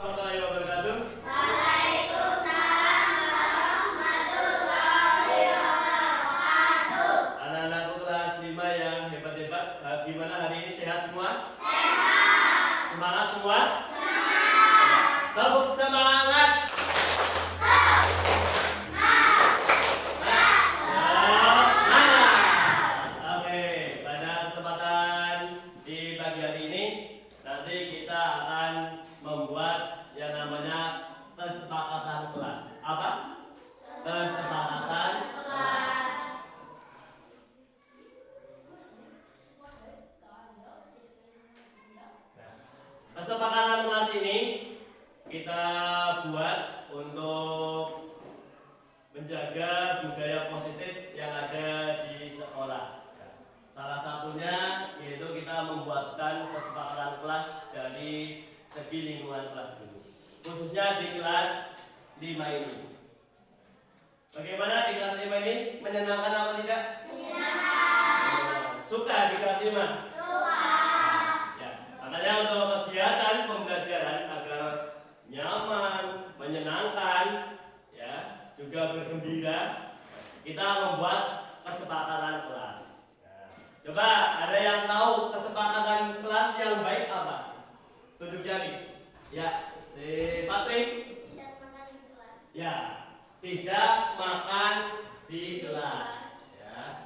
Warahmatullahi wabarakatuh. Waalaikumsalam warahmatullahi wabarakatuh. Anak-anakku kelas 5 yang hebat-hebat, gimana hari ini, sehat semua? Sehat. Semangat semua? Semangat. Tepuk semangat. Oke, pada kesempatan di pagi hari ini nanti kita akan membuat yang namanya kesepakatan kelas. Apa? Kesepakatan kelas. Kesepakatan kelas ini kita buat untuk menjaga budaya positif yang ada di sekolah. Salah satunya yaitu kita membuatkan kesepakatan kelas dari segi lingkungan kelas dulu, khususnya di kelas 5 ini. Bagaimana di kelas 5 ini? Menyenangkan apa tidak? Menyenangkan. Suka di kelas 5? Suka. Ya, makanya untuk kegiatan pembelajaran agar nyaman, menyenangkan, ya, juga bergembira, kita membuat kesepakatan kelas. Coba ada yang tahu kesepakatan kelas yang baik apa? Tunjuk jari. Ya, si Patrick. Tidak makan di kelas. Ya, tidak makan di kelas. Ya.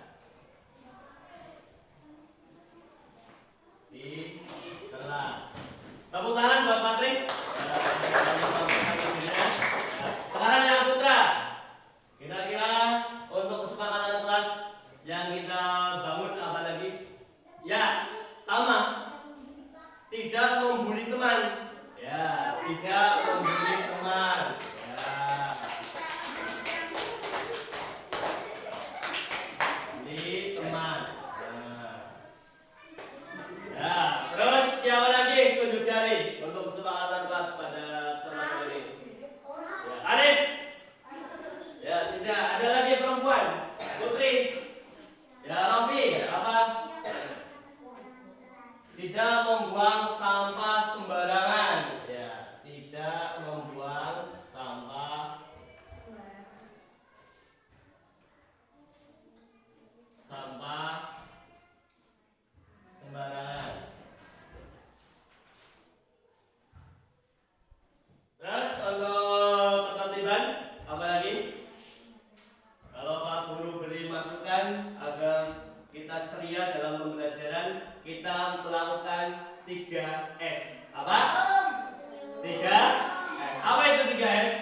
Di kelas. Tepuk tangan buat Patrick. Sekarang yang Putra. Kira-kira untuk kesepakatan kelas yang kita bangun apa lagi? Ya, Tama. Tidak membuli teman. Ya, tidak membuli teman. Ya. Ini teman. Ya, terus siapa lagi tunjuk jari untuk kesepakatan kelas pada kesempatan ini? Ya, Arif. Ya, tidak. Ada lagi perempuan. Putri. Ya, Rofi. Apa? Tidak membuang sampah sembarangan. Ya, tidak membuang sampah sembarangan. Terus untuk ketertiban apa lagi? Kalau Pak Guru beri masukan agar kita ceria dalam pembelajaran, kita melakukan 3S. Apa? 3S. Apa itu 3S?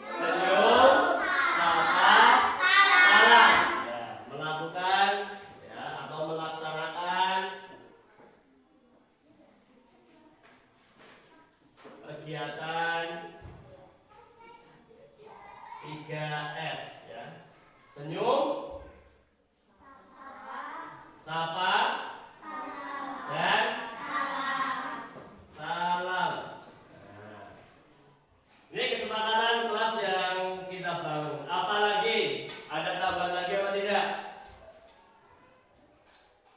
Senyum, sapa, salam. Ya, melakukan ya, atau melaksanakan kegiatan 3S ya. Senyum, sapa, dan salam. Nah, ini kesepakatan kelas yang kita bangun. Apalagi? Ada tambahan lagi apa tidak?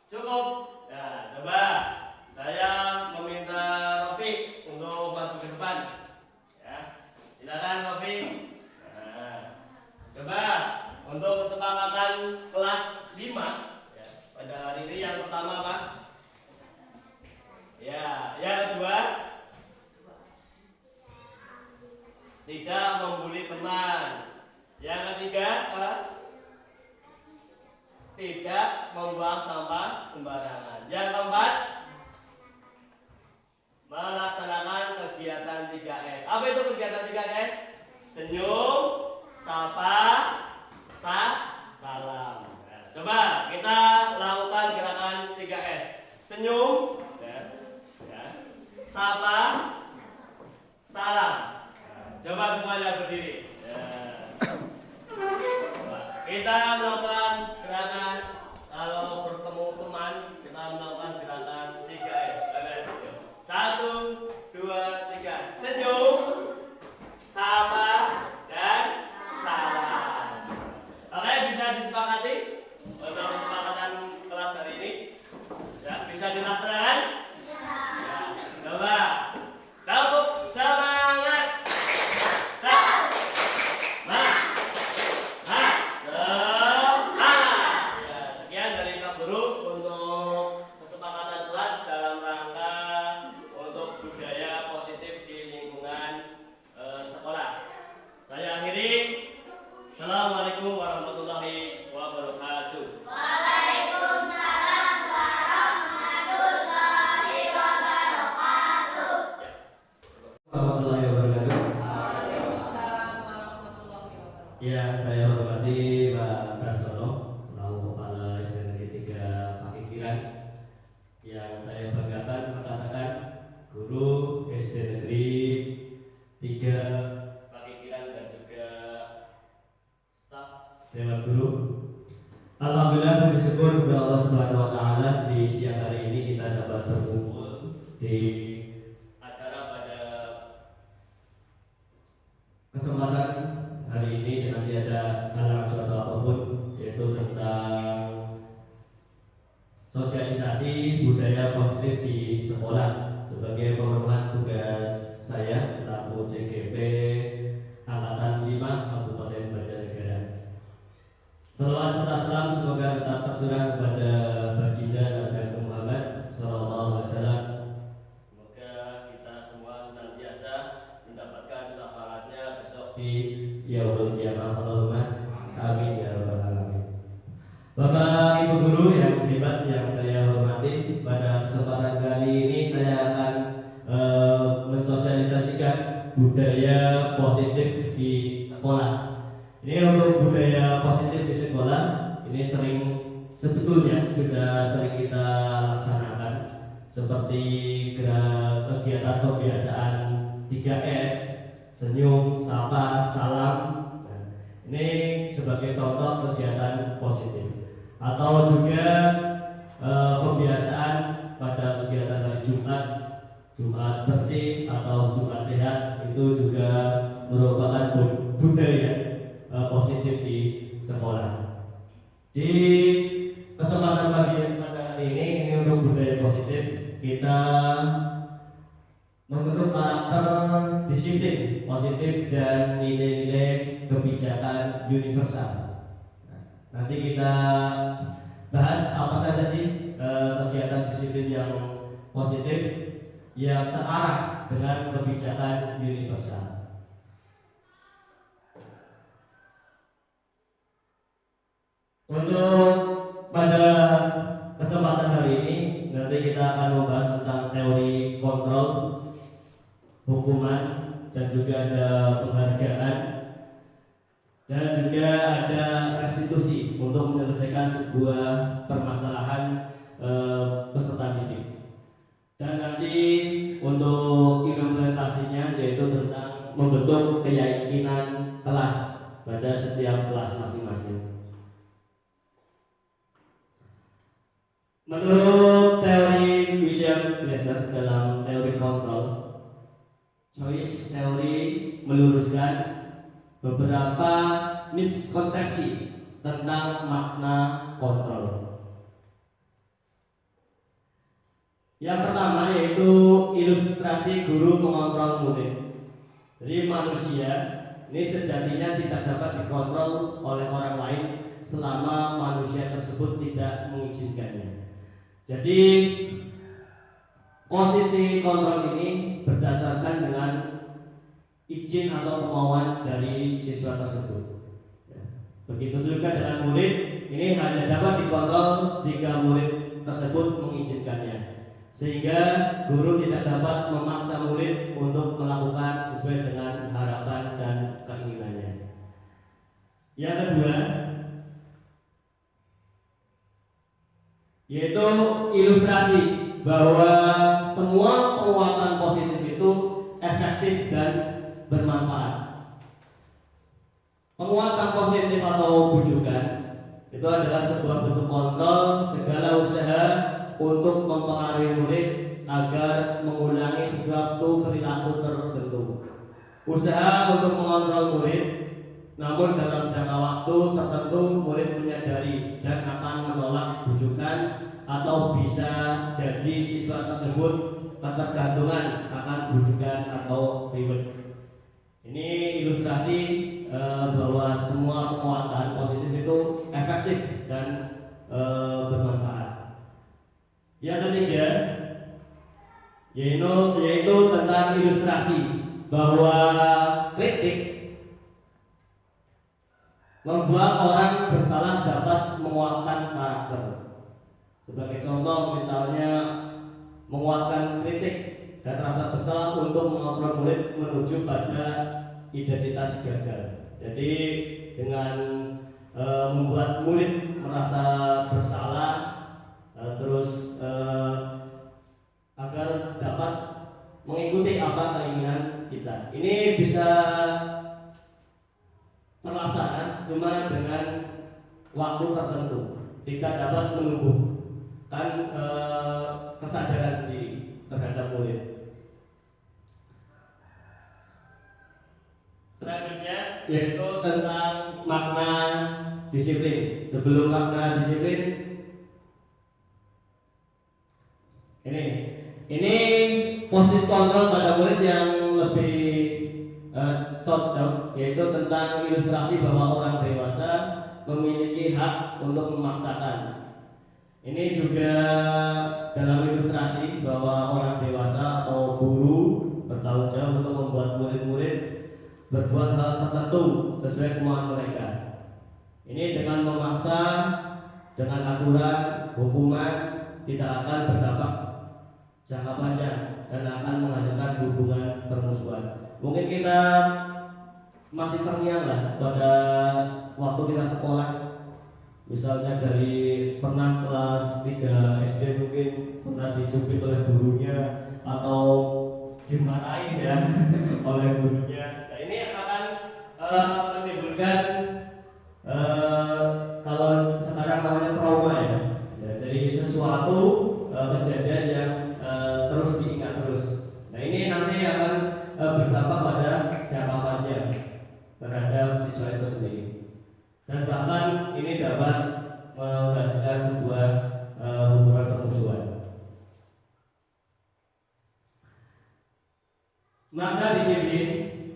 Cukup? Ya, coba saya meminta Rofi untuk maju ke depan. Ya, silakan Rofi. Nah, coba untuk kesepakatan kelas 5 ya, pada hari ini yang pertama apa? Ya, yang kedua tidak membuli teman. Yang ketiga apa? Tidak membuang sampah sembarangan. Yang keempat melaksanakan kegiatan 3S. Apa itu kegiatan 3S? Senyum, sapa, salam. Nah, coba kita lakukan gerakan 3S. Senyum, ya, sapa, salam. Nah, coba semuanya berdiri. Ya. Coba. Kita melakukan gerakan kalau bertemu teman, kita melakukan gerakan 3S. 1, 2, 3. Senyum, sapa, dan salam. Oke, bisa disepakati untuk kesepakatan kelas hari ini? Ya, bisa dilaksanakan? Ya. Coba. Tepuk semangat. pikiran. Yang saya banggakan rekan-rekan guru SD Negeri 3 Pakikiran dan juga staf Dewan Guru. Alhamdulillah, puji syukur kepada Allah Subhanahu wa taala di siang hari ini kita dapat berkumpul di acara pada kesempatan hari ini, dan nanti ada halangan suatu apapun, yaitu tentang sosialisasi budaya positif di sekolah sebagai pemenuhan tugas saya selaku CGP Angkatan 5 Kabupaten Banjarnegara. Salawat serta salam semoga tetap tercurah kepada baginda Nabi Muhammad sallallahu alaihi wasallam. Semoga kita semua senantiasa mendapatkan syafaatnya besok di yaumul qiyamah. Allahumma amin ya rabbal alamin. Bapak Ibu guru yang hebat yang saya hormati, pada kesempatan kali ini saya akan mensosialisasikan budaya positif di sekolah. Ini untuk budaya positif di sekolah ini sebetulnya sudah sering kita laksanakan, seperti kegiatan pembiasaan 3S, senyum, sapa, salam. Nah, ini sebagai contoh kegiatan positif. Atau juga pembiasaan pada kegiatan hari Jumat bersih atau Jumat sehat, itu juga merupakan budaya positif di sekolah. Di kesempatan pagi pada hari ini untuk budaya positif kita membentuk karakter disiplin positif dan nilai-nilai kebijakan universal. Nanti kita bahas apa saja sih kegiatan disiplin yang positif yang searah dengan kebijakan universal. Untuk pada kesempatan hari ini nanti kita akan membahas tentang teori kontrol, hukuman, dan juga ada penghargaan, dan juga ada restitusi untuk menyelesaikan sebuah permasalahan peserta didik. Dan nanti untuk implementasinya yaitu tentang membentuk keyakinan kelas pada setiap kelas masing-masing. Menurut teori William Glasser dalam teori kontrol, choice teori meluruskan beberapa miskonsepsi tentang makna kontrol. Yang pertama yaitu ilustrasi guru mengontrol murid. Jadi manusia ini sejatinya tidak dapat dikontrol oleh orang lain selama manusia tersebut tidak mengizinkannya. Jadi posisi kontrol ini berdasarkan dengan izin atau kemauan dari siswa tersebut. Begitu juga dengan murid, ini hanya dapat dikontrol jika murid tersebut mengizinkannya, sehingga guru tidak dapat memaksa murid untuk melakukan sesuai dengan harapan dan keinginannya. Yang kedua yaitu ilustrasi bahwa semua penguatan positif itu efektif dan bermanfaat. Penguatan positif atau bujukan itu adalah sebuah bentuk kontrol segala usaha untuk mempengaruhi murid agar mengulangi sesuatu perilaku tertentu. Usaha untuk mengontrol murid, namun dalam jangka waktu tertentu murid menyadari dan akan menolak bujukan, atau bisa jadi siswa tersebut ketergantungan akan bujukan atau reward. Ini ilustrasi bahwa semua penguatan positif itu efektif dan bermanfaat. Yang ketiga yaitu tentang ilustrasi bahwa kritik membuat orang bersalah dapat menguatkan karakter. Sebagai contoh misalnya menguatkan kritik dan rasa bersalah untuk mengontrol murid menuju pada identitas gagal. Jadi dengan membuat murid merasa bersalah, terus agar dapat mengikuti apa keinginan kita. Ini bisa terlaksana cuma dengan waktu tertentu, tidak dapat menumbuhkan kesadaran sendiri terhadap murid. Selanjutnya yaitu tentang makna disiplin. Sebelum makna disiplin, ini posisi kontrol pada murid yang lebih cocok, yaitu tentang ilustrasi bahwa orang dewasa memiliki hak untuk memaksakan. Ini juga dalam ilustrasi bahwa orang dewasa atau guru bertanggung jawab untuk membuat murid-murid berbuat hal tertentu sesuai kemauan mereka. Ini dengan memaksa, dengan aturan, hukuman tidak akan berdampak jangka panjang dan akan menghasilkan hubungan permusuhan. Mungkin kita masih terngiang lah pada waktu kita sekolah, misalnya dari pernah kelas 3 SD mungkin pernah dicubit oleh gurunya atau dimarahin ya oleh gurunya. Nah, ini akan menimbulkan kalau sekarang namanya trauma ya. Jadi sesuatu kejadian yang terus diingat terus. Nah, ini nanti akan berdampak pada jangka panjang terhadap siswa itu sendiri, dan bahkan ini dapat menghasilkan sebuah hubungan permusuhan. Makna disiplin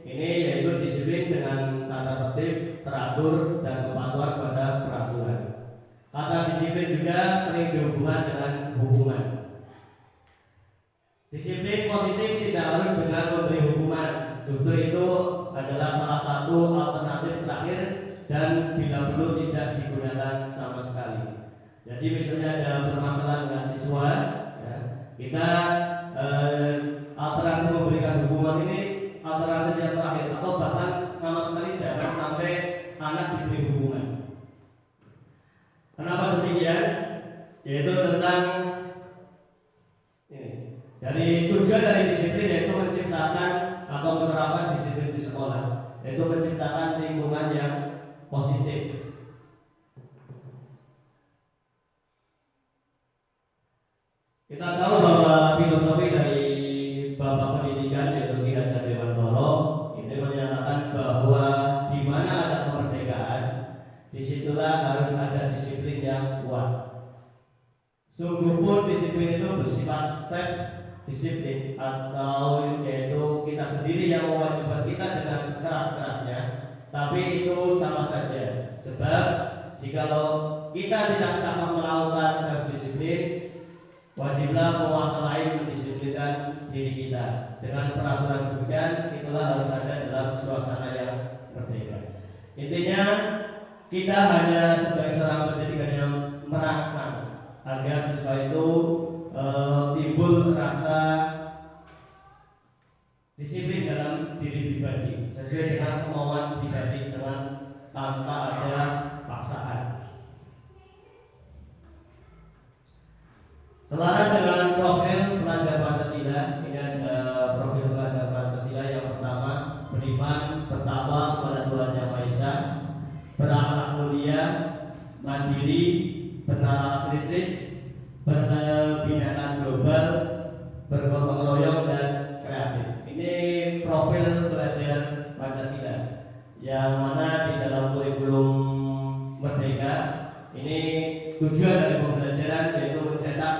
ini yaitu disiplin dengan tata tertib, teratur, dan kepatuhan pada peraturan. Kata disiplin juga sering dihubungkan dengan hukuman. Disiplin positif tidak harus dengan memberi hukuman, justru itu adalah salah satu alternatif terakhir dan bila perlu tidak digunakan sama sekali. Jadi misalnya ada permasalahan dengan siswa, ya, kita alternatif memberikan hukuman ini alternatif yang terakhir, atau bahkan sama sekali jangan sampai anak diberi hukuman. Kenapa demikian? Yaitu tentang ini. Dari tujuan dari disiplin yaitu menciptakan atau menerapkan disiplin di sekolah, yaitu menciptakan lingkungan yang positif. Kita tahu bahwa filosofi dari Bapak Pendidikan yaitu Ki Hajar Dewantoro ini menyatakan bahwa di mana ada kemerdekaan, disitulah harus ada disiplin yang kuat. Sungguh pun disiplin itu bersifat self disiplin, atau yaitu kita sendiri yang mewajibkan kita dengan sekeras-kerasnya, tapi itu sama saja. Sebab jikalau kita tidak cakap melakukan self disiplin, wajiblah penguasa lain mendisiplinkan diri kita dengan peraturan demikian. Itulah harus ada dalam suasana yang merdeka. Intinya kita hanya sebagai seorang pendidik yang merangsang agar siswa itu timbul rasa disiplin dalam diri pribadi sesuai dengan kemauan pribadi dengan tanpa ada paksaan. Selaras dengan profil pelajar Pancasila, ini ada profil pelajar Pancasila yang pertama, beriman, bertakwa kepada Tuhan Yang Maha Esa, berakhlak mulia, mandiri, bernalar kritis, berkebinekaan global, bergotong royong, dan kreatif. Ini profil pelajar Pancasila yang mana di dalam kurikulum Merdeka ini tujuan dari pembelajaran yaitu mencetak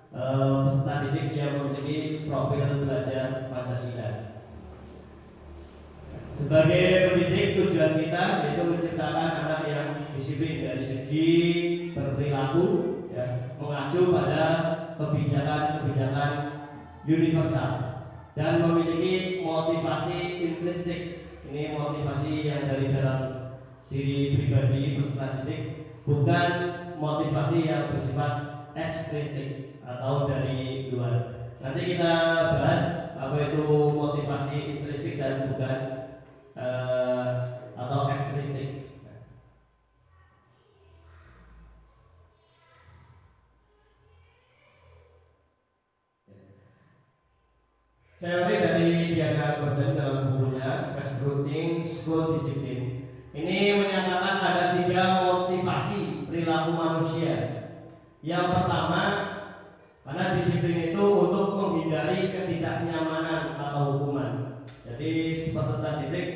peserta didik yang memiliki profil pelajar Pancasila. Sebagai pendidik, tujuan kita yaitu menciptakan anak yang disiplin dari segi berperilaku, ya, mengacu pada kebijakan-kebijakan universal dan memiliki motivasi intrinsik. Ini motivasi yang dari dalam diri pribadi peserta didik, bukan motivasi yang bersifat ekstrinsik atau dari luar. Nanti kita bahas apa itu motivasi intrinsik dan bukan atau ekstrinsik. teori dari Diana Gosen dalam bukunya Constructing School Discipline ini menyatakan ada 3 motivasi perilaku manusia. Yang pertama, karena disiplin itu untuk menghindari ketidaknyamanan atau hukuman. Jadi peserta didik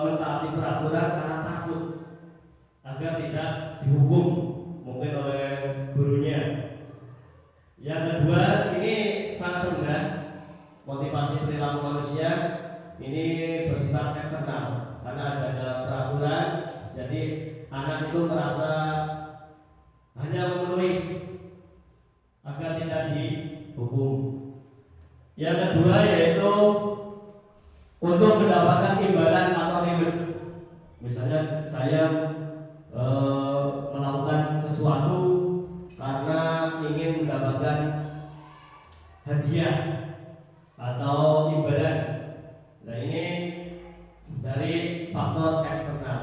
mentaati peraturan karena takut agar tidak dihukum mungkin oleh gurunya. Yang kedua, ini sangat rendah motivasi perilaku manusia ini bersifat eksternal karena ada peraturan, jadi anak itu merasa hanya memenuhi agar tidak dihukum. Yang kedua yaitu untuk mendapatkan imbalan atau reward. Misalnya saya melakukan sesuatu karena ingin mendapatkan hadiah atau imbalan. Nah ini dari faktor eksternal.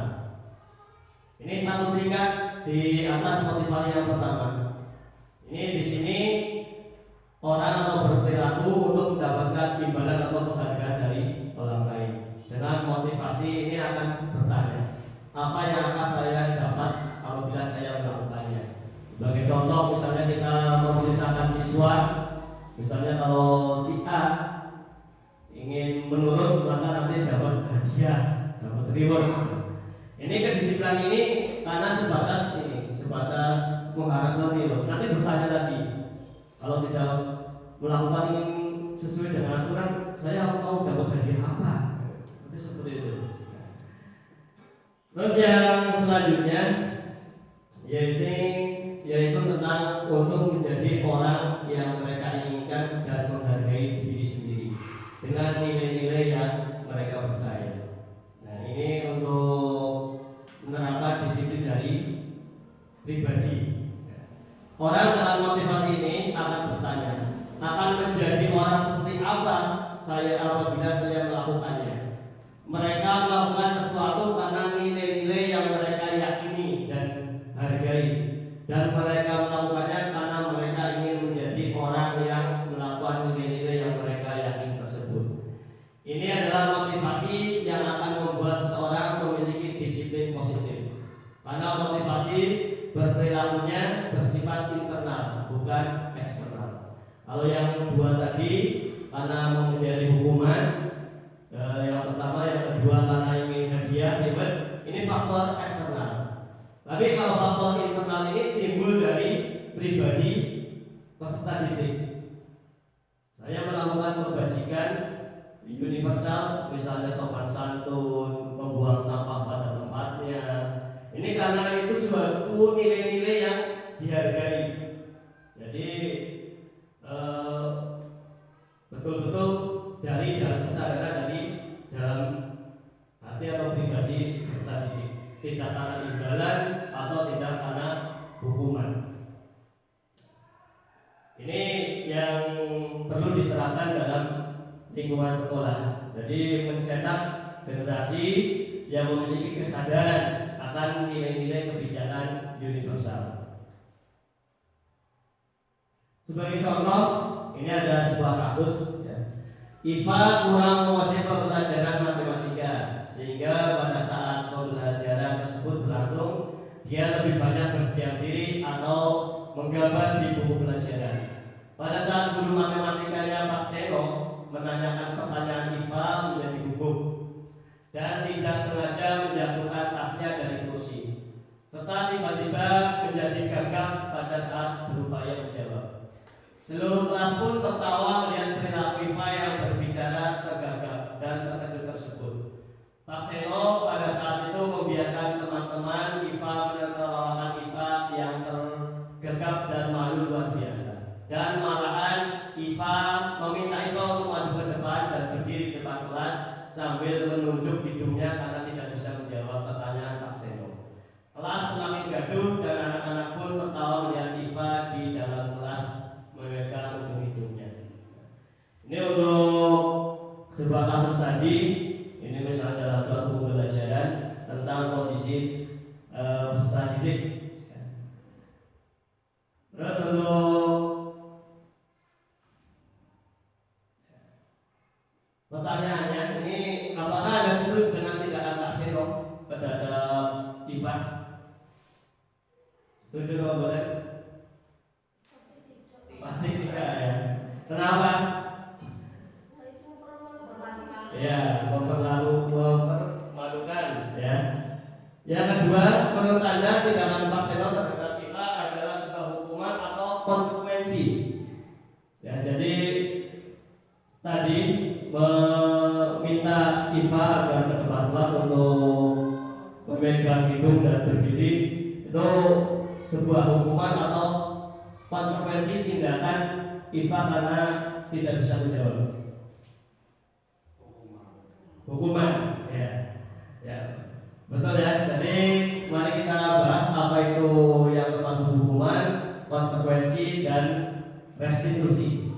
Ini satu tingkat di atas motivasi yang pertama. Ini di sini orang atau berperilaku untuk mendapatkan imbalan atau penghargaan dari orang lain. Dengan motivasi ini akan bertanya, apa yang akan saya dapat apabila saya melakukannya? Sebagai contoh, misalnya kita memerintahkan siswa, misalnya kalau si A ingin menurut maka nanti dapat hadiah, dapat reward. Ini kedisiplinan ini karena sebatas mengharapkan reward. Nanti bertanya lagi, kalau tidak melakukan sesuai dengan aturan, saya mau dapat hadiah apa? Seperti itu. Terus yang selanjutnya yaitu tentang untuk menjadi orang yang mereka inginkan dan menghargai diri sendiri dengan nilai-nilai yang mereka percaya. Nah ini untuk menerapkan disiplin dari pribadi. Orang dengan motivasi ini akan bertanya, akan menjadi orang seperti apa saya apabila saya melakukannya. Mereka melakukan sesuatu karena nilai-nilai yang mereka yakini dan hargai, dan mereka melakukannya karena mereka ingin menjadi orang yang melakukan nilai-nilai yang mereka yakin tersebut. Ini adalah motivasi yang akan membuat seseorang memiliki disiplin positif, karena motivasi berperilakunya bersifat internal, bukan eksternal. Kalau yang dua tadi karena menghindari hukuman, yang pertama, yang kedua karena ingin hadiah, ini faktor eksternal. Tapi kalau faktor internal ini timbul dari pribadi peserta didik. Saya melakukan kebajikan universal, misalnya sopan santun, membuang sampah pada tempatnya. Ini karena itu suatu nilai-nilai yang dihargai. Jadi betul-betul dari dalam kesadaran dari dalam hati atau pribadi peserta didik, tidak karena imbalan atau tidak karena hukuman. Ini yang perlu diterapkan dalam lingkungan sekolah. Jadi mencetak generasi yang memiliki kesadaran akan nilai-nilai kebijakan universal. Sebagai contoh, ini ada sebuah kasus. Iva kurang menguasai pembelajaran matematika, sehingga pada saat pembelajaran tersebut berlangsung, dia lebih banyak berdiam diri atau menggambar di buku pelajaran. Pada saat guru matematikanya Pak Seno menanyakan pertanyaan, Iva menjadi gugup dan tidak sengaja menjatuhkan tasnya dari kursi, serta tiba-tiba menjadi gagap pada saat berupaya menjawab. Seluruh kelas pun tertawa melihat perilaku Iva yang berbicara tergagap dan terkejut tersebut. Pak Seno pada saat itu membiarkan teman-teman Iva menertawakan Iva yang tergagap dan malu luar biasa. Dan malahan Iva meminta Iva untuk maju ke depan dan berdiri di depan kelas sambil menunjuk hidungnya karena tidak bisa menjawab pertanyaan Pak Seno. Kelas semakin gaduh dan anak-anak pun tertawa melihat Iva di dalam kelas memegang ujung hidungnya. Ini untuk sebuah kasus tadi. Ini misalnya dalam suatu pembelajaran tentang kondisi peserta didik. Terus untuk Ya, mempermalukan ya. Yang kedua, menurut Anda tindakan Pak Seno terhadap IFA adalah sebuah hukuman atau konsekuensi. Ya, jadi tadi meminta IFA agar ke depan kelas untuk memegang hidung dan berdiri itu sebuah hukuman atau konsekuensi tindakan IFA karena tidak bisa menjawab. Hukuman, ya, ya, betul ya. Jadi mari kita bahas apa itu yang termasuk hukuman, konsekuensi dan restitusi.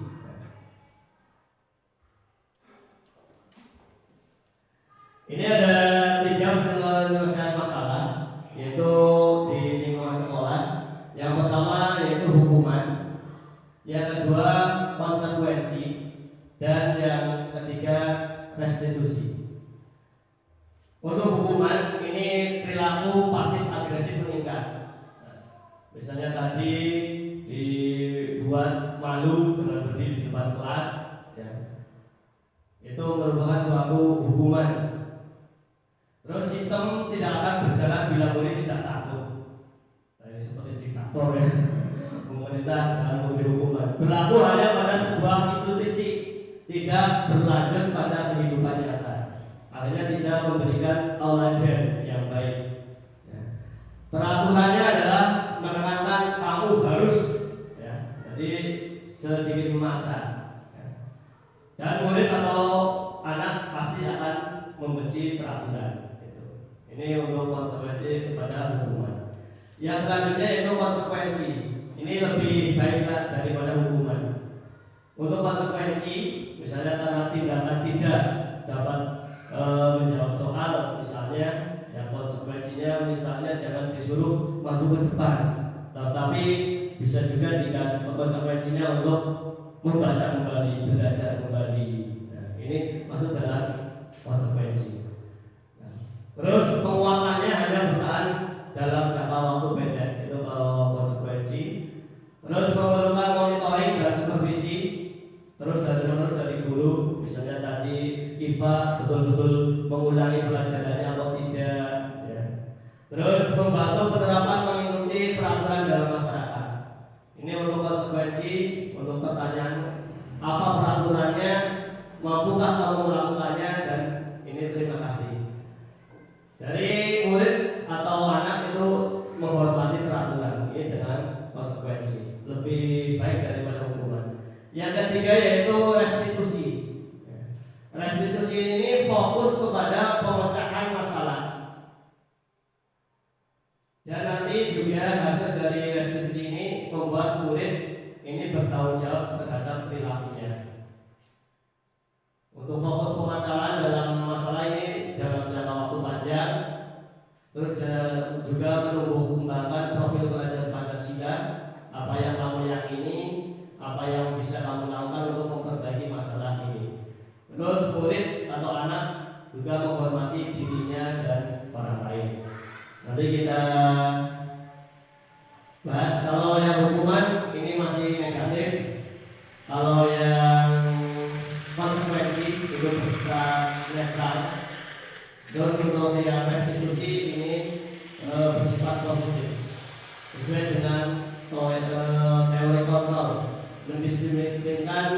Ini ada 3 penyelesaian masalah, yaitu di lingkungan sekolah. Yang pertama yaitu hukuman, yang kedua konsekuensi, dan yang ketiga restitusi. Untuk hukuman ini perilaku pasif agresif meningkat. Misalnya tadi dibuat malu dengan berdiri di depan kelas, ya. Itu merupakan suatu hukuman. Terus sistem tidak akan berjalan bila murid tidak takut. Nah, ini seperti diktator ya. Pemerintah dalam memberi hukuman berlaku hanya pada sebuah institusi, tidak berlanjut pada kehidupan nyata. Akhirnya tidak memberikan tauladan yang baik. Ya. Peraturannya adalah menekankan kamu harus, ya. Jadi sedikit memaksa. Ya. Dan murid atau anak pasti akan membenci peraturan. Ini untuk konsekuensi kepada hukuman. Yang selanjutnya yaitu konsekuensi. Ini lebih baik daripada hukuman. Untuk konsekuensi, misalnya karena tindakan tidak dapat menjawab soal, misalnya, ya konsekuensinya misalnya jangan disuruh maju ke depan, tetapi bisa juga dikasih konsekuensinya untuk membaca kembali, belajar kembali. Nah, ini masuk dalam konsekuensi. Terus penguatannya hanya bertahan dalam jangka waktu pendek, itu kalau konsekuensi. Terus memerlukan monitoring dan supervisi terus dari guru, misalnya tadi IFA betul-betul mengulangi pelajarannya atau tidak, ya. Terus membantu penerapan mengikuti peraturan dalam masyarakat. Ini untuk konsekuensi. Untuk pertanyaan apa peraturannya, mampukah kamu melakukannya, dan ini terima kasih. Dari murid atau anak itu menghormati peraturan, ini dengan konsekuensi lebih baik daripada hukuman. Yang ketiga yaitu restitusi. Restitusi ini fokus kepada pemecahan masalah. Dan nanti juga hasil dari restitusi ini membuat murid ini bertanggung jawab terhadap perilakunya. Untuk fokus pemecahan dalam masalah ini dalam jangka waktu panjang. Terus juga menumbuh kembangkan profil pelajar Pancasila, apa yang kamu yakini, apa yang bisa kamu lakukan untuk memperbaiki masalah ini. Terus murid atau anak juga menghormati dirinya dan orang lain. Nanti kita bahas. Kalau yang hukuman ini masih negatif, kalau yang konsekuensi itu bersifat netral. Terus untuk yang restitusi ini bersifat positif, sesuai dengan teori kontrol, mendisiplinkan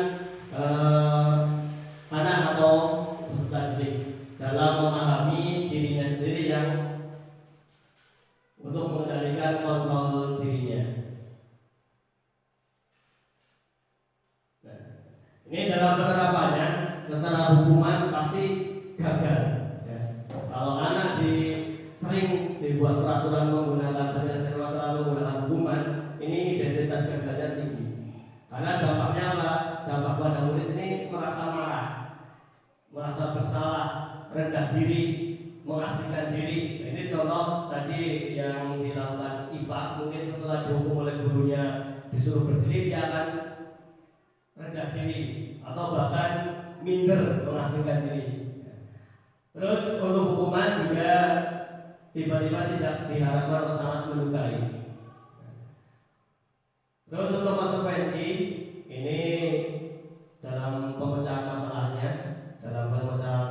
anak atau peserta didik dalam memahami dirinya sendiri yang untuk mengendalikan kontrol dirinya. Nah, ini dalam penerapannya secara hukuman pasti gagal. Kalau anak sering dibuat peraturan menggunakan penyelesaian masalah menggunakan hukuman, ini identitas gagalnya tinggi. Karena dampaknya apa? Dampak pada murid ini merasa marah, merasa bersalah, rendah diri, mengasingkan diri. Ini contoh tadi yang dilakukan IFA. Mungkin setelah dihukum oleh gurunya disuruh berdiri, dia akan rendah diri atau bahkan minder, mengasingkan diri. Terus untuk hukuman juga tiba-tiba tidak diharapkan atau sangat melukai. Terus untuk konsekuensi ini dalam pemecahan masalahnya, dalam pemecahan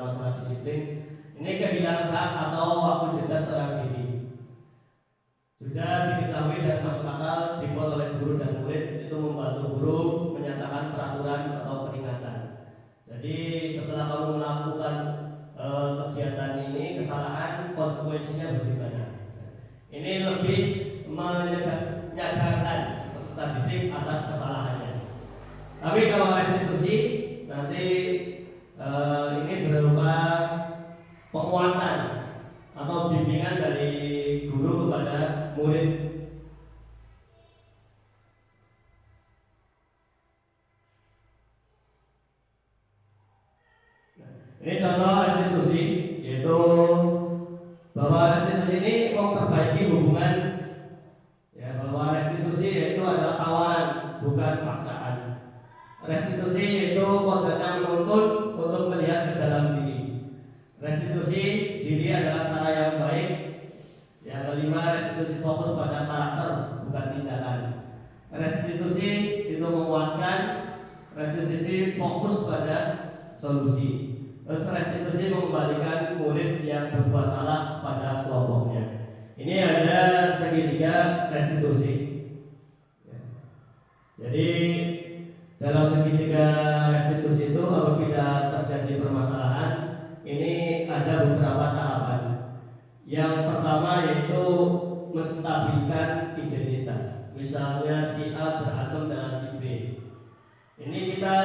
atas kesalahannya. Tapi kalau restitusi nanti ini berupa penguatan atau bimbingan dari guru kepada murid. Ini contoh restitusi, yaitu bahwa restitusi ini memperbaiki hubungan, ya, bahwa restitusi yaitu adalah tawaran bukan paksaan. Restitusi yaitu kodratnya menuntun untuk melihat ke dalam diri. Restitusi diri adalah cara yang baik. Yang kelima, restitusi fokus pada karakter bukan tindakan. Restitusi itu menguatkan. Restitusi fokus pada solusi. Terus restitusi mengembalikan murid yang berbuat salah pada kelompoknya. Ini ada segitiga restitusi. Jadi dalam segitiga restitusi itu apabila terjadi permasalahan, ini ada beberapa tahapan. Yang pertama yaitu menstabilkan identitas. Misalnya si A berantem dengan si B. Ini kita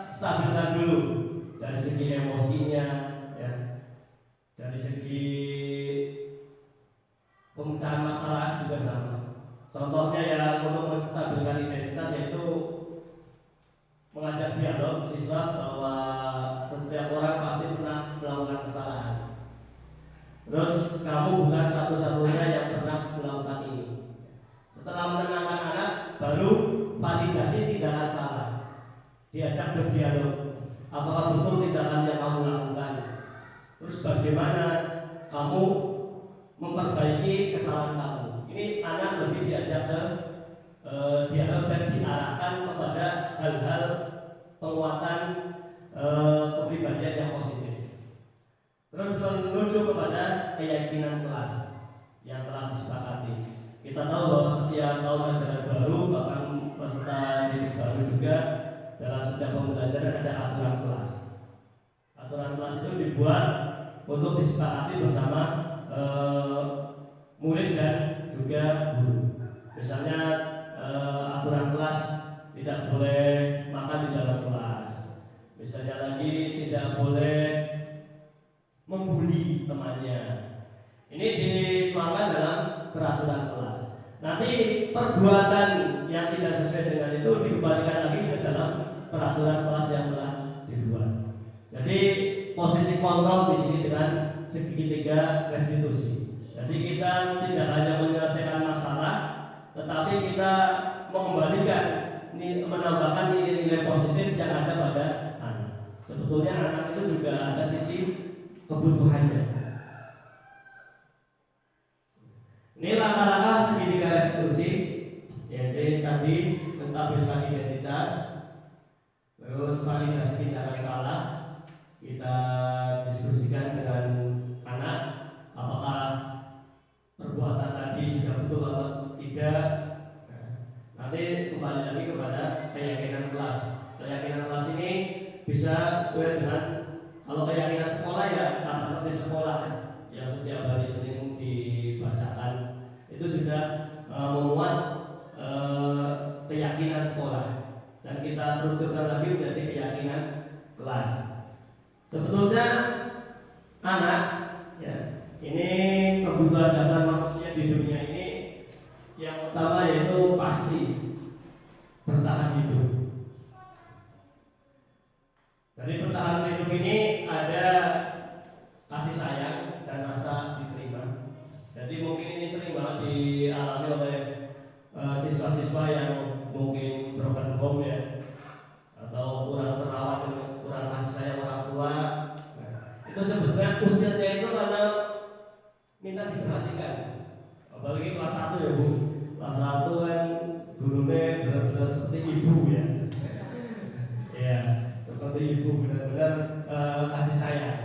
stabilkan dulu. Dari segi emosinya, ya, dari segi pemecahan masalah juga sama. Contohnya yang untuk menstabilkan identitas yaitu mengajak dialog siswa bahwa setiap orang pasti pernah melakukan kesalahan. Terus kamu bukan satu-satunya yang pernah melakukan ini. Setelah menenangkan anak, baru validasi tindakan salah. Diajak berdialog. Apakah betul tindakan yang kamu lakukan? Terus bagaimana kamu memperbaiki kesalahan kamu? Ini anak lebih diajak ke dialog dan diarahkan kepada hal-hal penguatan kepribadian yang positif. Terus menuju kepada keyakinan kelas yang telah disepakati. Kita tahu bahwa setiap tahun ajaran baru, bahkan peserta didik baru juga, dalam setiap pembelajaran ada aturan kelas. Aturan kelas itu dibuat untuk disepakati bersama murid dan juga guru. Misalnya aturan kelas tidak boleh makan di dalam kelas. Misalnya lagi tidak boleh membuli temannya. Ini dituangkan dalam peraturan kelas. Nanti perbuatan yang tidak sesuai dengan itu dikembalikan lagi ke dalam peraturan kelas yang telah dibuat. Jadi posisi kontrol di sini dengan segitiga restitusi. Jadi kita tidak hanya menyelesaikan masalah, tetapi kita mengembalikan, menambahkan nilai-nilai positif yang ada pada anak. Sebetulnya anak itu juga ada sisi kebutuhannya. Ini langkah-langkah segitiga restitusi, yaitu tadi menstabilkan identitas, terus validasi tindakan salah. Kita diskusikan dengan anak apakah perbuatan tadi sudah betul atau tidak. Nanti kembali lagi kepada keyakinan kelas. Keyakinan kelas ini bisa sesuai dengan, kalau keyakinan sekolah ya tata tertib sekolah yang setiap hari Senin dibacakan, itu sudah memuat keyakinan sekolah, dan kita teruskan lagi menjadi keyakinan kelas. Sebetulnya anak, ya, ini kebutuhan dasar manusia di dunia ini yang pertama yaitu pasti bertahan hidup. Dari bertahan hidup ini ada kasih sayang dan rasa diterima. Jadi mungkin ini sering banget dialami oleh siswa-siswa yang mungkin broken home, ya, atau kurang terawat, kurang kasih sayang orang tua. Itu sebetulnya usianya itu karena minta diperhatikan. Apalagi kelas 1 ya Bu. Kelas 1 kan gurunya benar-benar seperti ibu, ya. Ya, seperti ibu, benar-benar kasih sayang.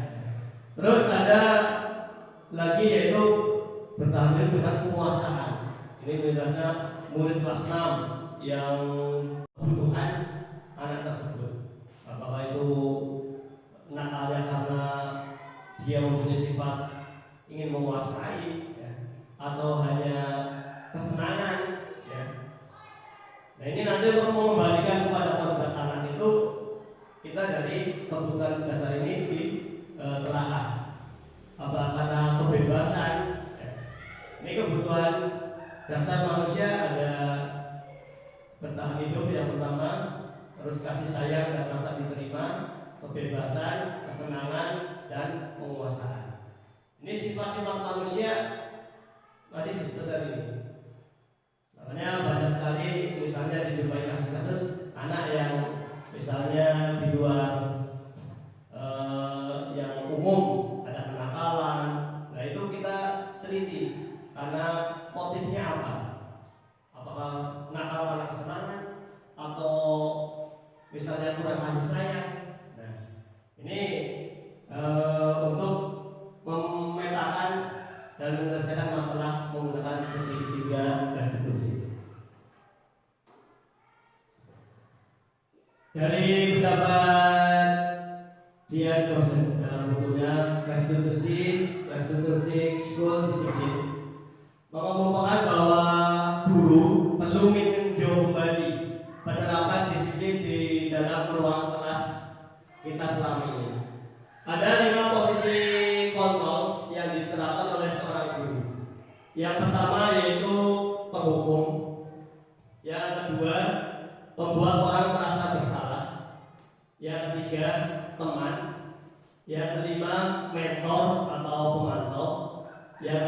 Terus ada lagi yaitu bertahan hidup dengan penguasaan. Ini biasanya murid kelas 6 yang kebutuhan anak tersebut. Apakah itu nakalnya karena dia mempunyai sifat ingin menguasai, ya, atau hanya kesenangan, ya. Nah ini nanti untuk mengembalikan kepada kodrat anak itu kita dari kebutuhan dasar ini ditelaah apa karena kebebasan. Ini kebutuhan dasar manusia ada bertahan hidup yang pertama, terus kasih sayang dan rasa diterima, kebebasan, kesenangan, dan penguasaan. Ini sifat-sifat manusia masih disetel ini. Makanya banyak sekali misalnya dijumpai kasus-kasus anak yang misalnya di luar yang umum ada kenakalan. Nah itu kita teliti karena motifnya apa? Apakah nakal karena kesenangan atau misalnya kurang kasih sayang? Nah ini untuk memetakan dan menyelesaikan masalah menggunakan segitiga restitusi. Dari pendapat Dian Rosen dalam bukunya Restitusi School Discipline mengemukakan bahwa guru perlu meninjau kembali penerapan disiplin di dalam ruang kelas kita selama ini. Ada 5 posisi kontrol yang diterapkan oleh seorang guru. Yang pertama yaitu penghukum. Yang kedua, membuat orang merasa bersalah. Yang ketiga, teman. Yang kelima, mentor atau pemantau. Yang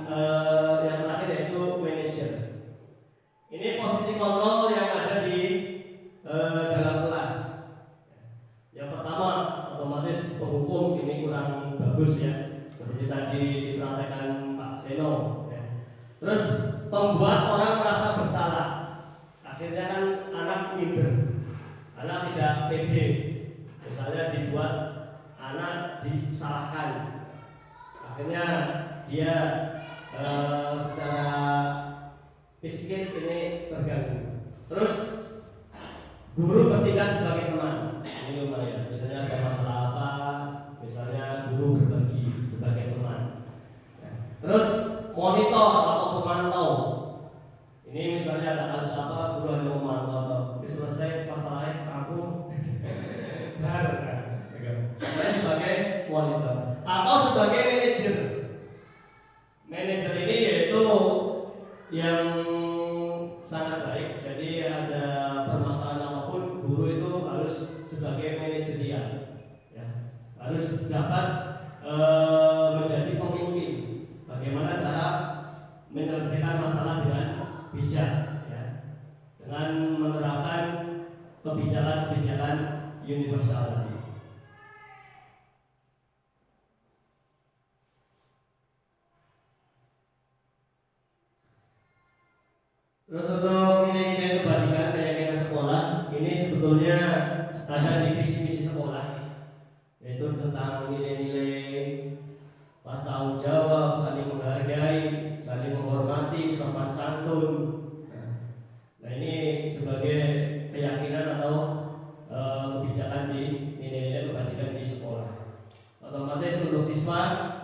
terakhir yaitu manajer. Ini posisi kontrol yang ada di dalam kelas. Yang pertama, otomatis penghukum ini kurang bagus ya, seperti tadi dipraktekkan Pak Seno. Ya. Terus membuat orang merasa bersalah. Akhirnya kan anak minder, anak tidak pede. Misalnya dibuat anak disalahkan, akhirnya dia secara psikis ini terganggu. Terus guru bertindak sebagai teman. Ini lumayan. Misalnya ada masalah apa, misalnya guru berbagi sebagai teman. Ya. Terus monitor atau pemantau. Ini misalnya ada kasus apa, guru hanya memantau atau selesai masalahnya aku baru kan. Sebagai monitor atau sebagai manajer. Manajer ini yaitu yang sangat baik. Jadi ada permasalahan apapun, guru itu harus sebagai manajerial, ya, harus dapat menjadi pemimpin. Bagaimana cara menyelesaikan masalah dengan bijak, ya, dengan menerapkan kebijakan-kebijakan universal. Terus untuk nilai-nilai kebajikan keyakinan sekolah, ini sebetulnya ada di visi-misi sekolah, yaitu tentang nilai-nilai bertanggung jawab, saling menghargai, saling menghormati, sopan santun. Nah ini sebagai keyakinan atau kebijakan di nilai-nilai kebajikan di sekolah. Otomatis untuk siswa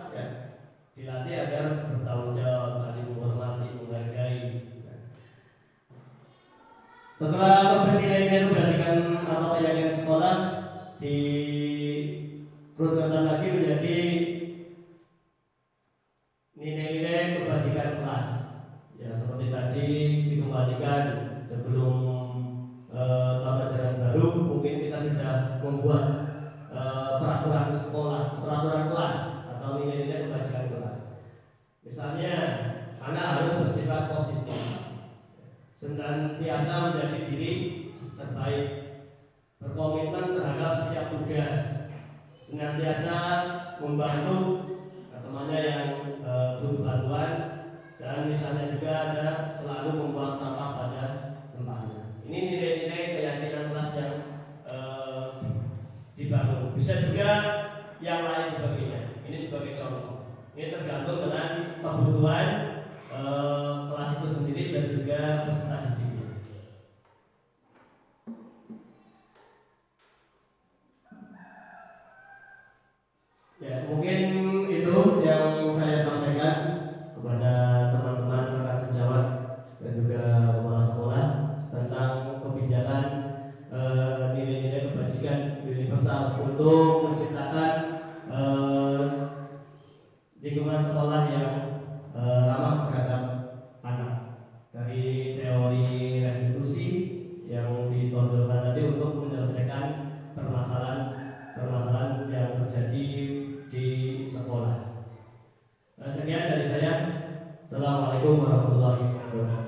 ya, dilatih agar bertanggung jawab, saling menghormati, menghargai. Setelah nilai-nilai kebajikan atau keyakinan sekolah dikerucutkan lagi menjadi nilai-nilai kebajikan kelas. Ya seperti tadi dikembalikan sebelum tahun ajaran baru, mungkin kita sudah membuat peraturan sekolah, peraturan kelas atau nilai-nilai kebajikan kelas. Misalnya anak harus bersifat positif, senantiasa menjadi diri terbaik, berkomitmen terhadap setiap tugas, senantiasa membantu temannya yang butuh bantuan, dan misalnya juga ada selalu membuang sampah pada tempatnya. Ini nilai-nilai keyakinan kelas yang dibangun. Bisa juga yang lain sebagainya. Ini sebagai contoh. Ini tergantung dengan kebutuhan kelas itu sendiri dan juga peserta didiknya. Ya, mungkin itu yang saya sampaikan kepada teman-teman rekan sejawat dan juga kepala sekolah tentang tonjolkan tadi untuk menyelesaikan permasalahan yang terjadi di sekolah. Sekian dari saya. Assalamualaikum warahmatullahi wabarakatuh.